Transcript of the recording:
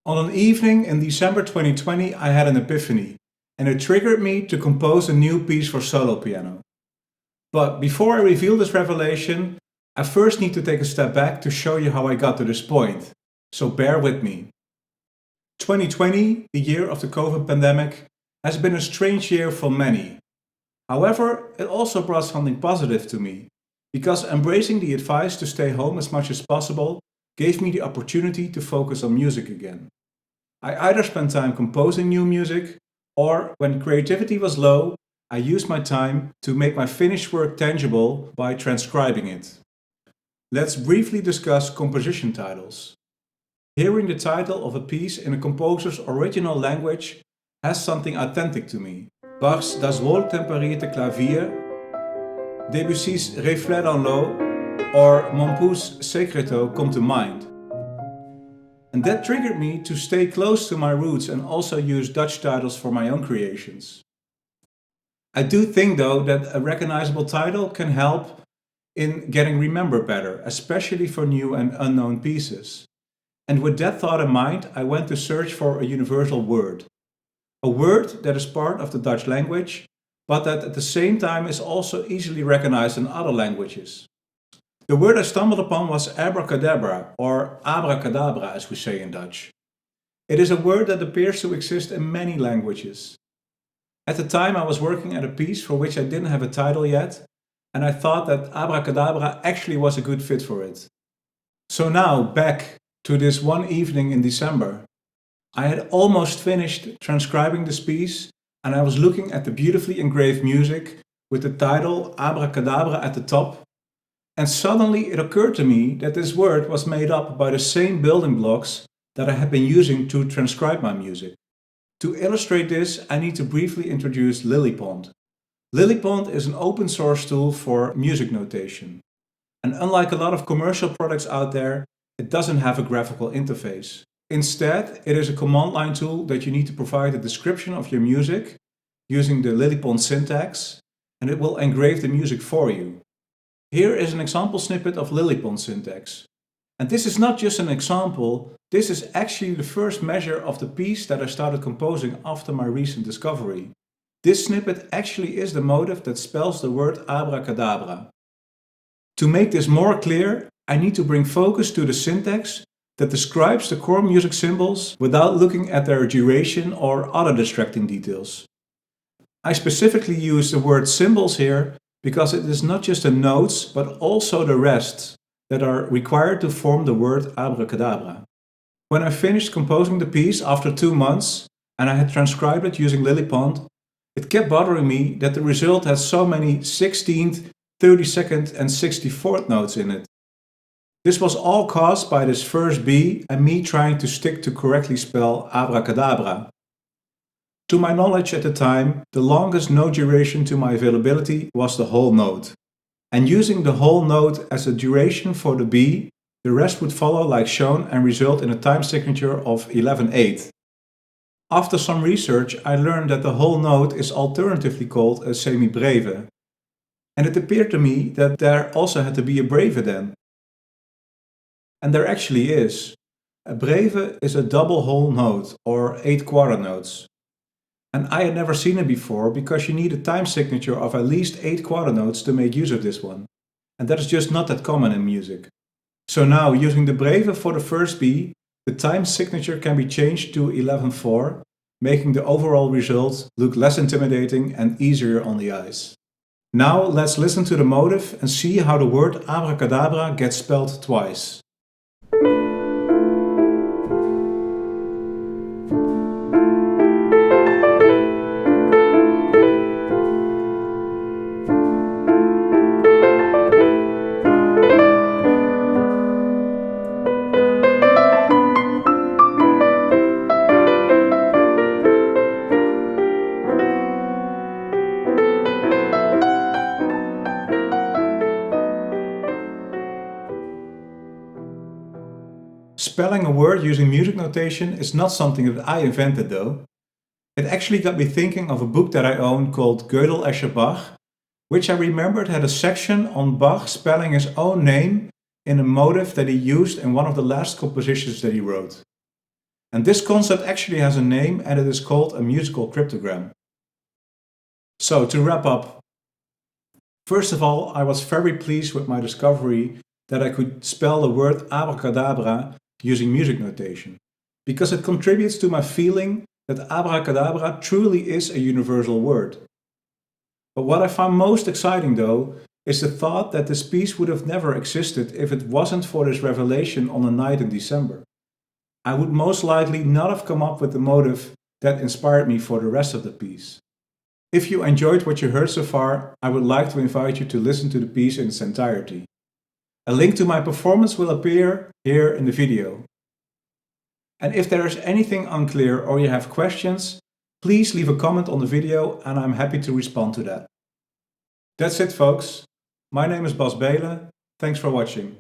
On an evening in December 2020, I had an epiphany, and it triggered me to compose a new piece for solo piano. But before I reveal this revelation, I first need to take a step back to show you how I got to this point, so bear with me. 2020, the year of the COVID pandemic, has been a strange year for many. However, it also brought something positive to me, because embracing the advice to stay home as much as possible gave me the opportunity to focus on music again. I either spent time composing new music, or when creativity was low, I used my time to make my finished work tangible by transcribing it. Let's briefly discuss composition titles. Hearing the title of a piece in a composer's original language has something authentic to me. Bach's Das Wohltemperierte Klavier, Debussy's Reflet dans l'eau, or Montpou's Secreto come to mind. And that triggered me to stay close to my roots and also use Dutch titles for my own creations. I do think though that a recognizable title can help in getting remembered better, especially for new and unknown pieces. And with that thought in mind, I went to search for a universal word. A word that is part of the Dutch language, but that at the same time is also easily recognized in other languages. The word I stumbled upon was abracadabra, or abracadabra as we say in Dutch. It is a word that appears to exist in many languages. At the time I was working at a piece for which I didn't have a title yet, and I thought that abracadabra actually was a good fit for it. So now, back to this one evening in December. I had almost finished transcribing this piece, and I was looking at the beautifully engraved music with the title abracadabra at the top. And suddenly it occurred to me that this word was made up by the same building blocks that I had been using to transcribe my music. To illustrate this, I need to briefly introduce LilyPond. LilyPond is an open source tool for music notation. And unlike a lot of commercial products out there, it doesn't have a graphical interface. Instead, it is a command line tool that you need to provide a description of your music using the LilyPond syntax, and it will engrave the music for you. Here is an example snippet of LilyPond syntax. And this is not just an example, this is actually the first measure of the piece that I started composing after my recent discovery. This snippet actually is the motif that spells the word abracadabra. To make this more clear, I need to bring focus to the syntax that describes the core music symbols without looking at their duration or other distracting details. I specifically use the word symbols here because it is not just the notes, but also the rests that are required to form the word abracadabra. When I finished composing the piece after 2 months, and I had transcribed it using LilyPond, it kept bothering me that the result had so many 16th, 32nd and 64th notes in it. This was all caused by this first B and me trying to stick to correctly spell abracadabra. To my knowledge at the time, the longest note duration to my availability was the whole note. And using the whole note as a duration for the B, the rest would follow like shown and result in a time signature of 11/8. After some research, I learned that the whole note is alternatively called a semibreve. And it appeared to me that there also had to be a breve then. And there actually is. A breve is a double whole note, or 8 quarter notes. And I had never seen it before because you need a time signature of at least 8 quarter notes to make use of this one. And that is just not that common in music. So now, using the breve for the first B, the time signature can be changed to 11/4, making the overall result look less intimidating and easier on the eyes. Now let's listen to the motif and see how the word abracadabra gets spelled twice. Spelling a word using music notation is not something that I invented though. It actually got me thinking of a book that I own called Gödel Escher Bach, which I remembered had a section on Bach spelling his own name in a motif that he used in one of the last compositions that he wrote. And this concept actually has a name, and it is called a musical cryptogram. So to wrap up, first of all, I was very pleased with my discovery that I could spell the word abracadabra using music notation, because it contributes to my feeling that abracadabra truly is a universal word. But what I found most exciting though is the thought that this piece would have never existed if it wasn't for this revelation on a night in December. I would most likely not have come up with the motive that inspired me for the rest of the piece. If you enjoyed what you heard so far, I would like to invite you to listen to the piece in its entirety. A link to my performance will appear here in the video. And if there is anything unclear or you have questions, please leave a comment on the video and I'm happy to respond to that. That's it, folks. My name is Bas Belen. Thanks for watching.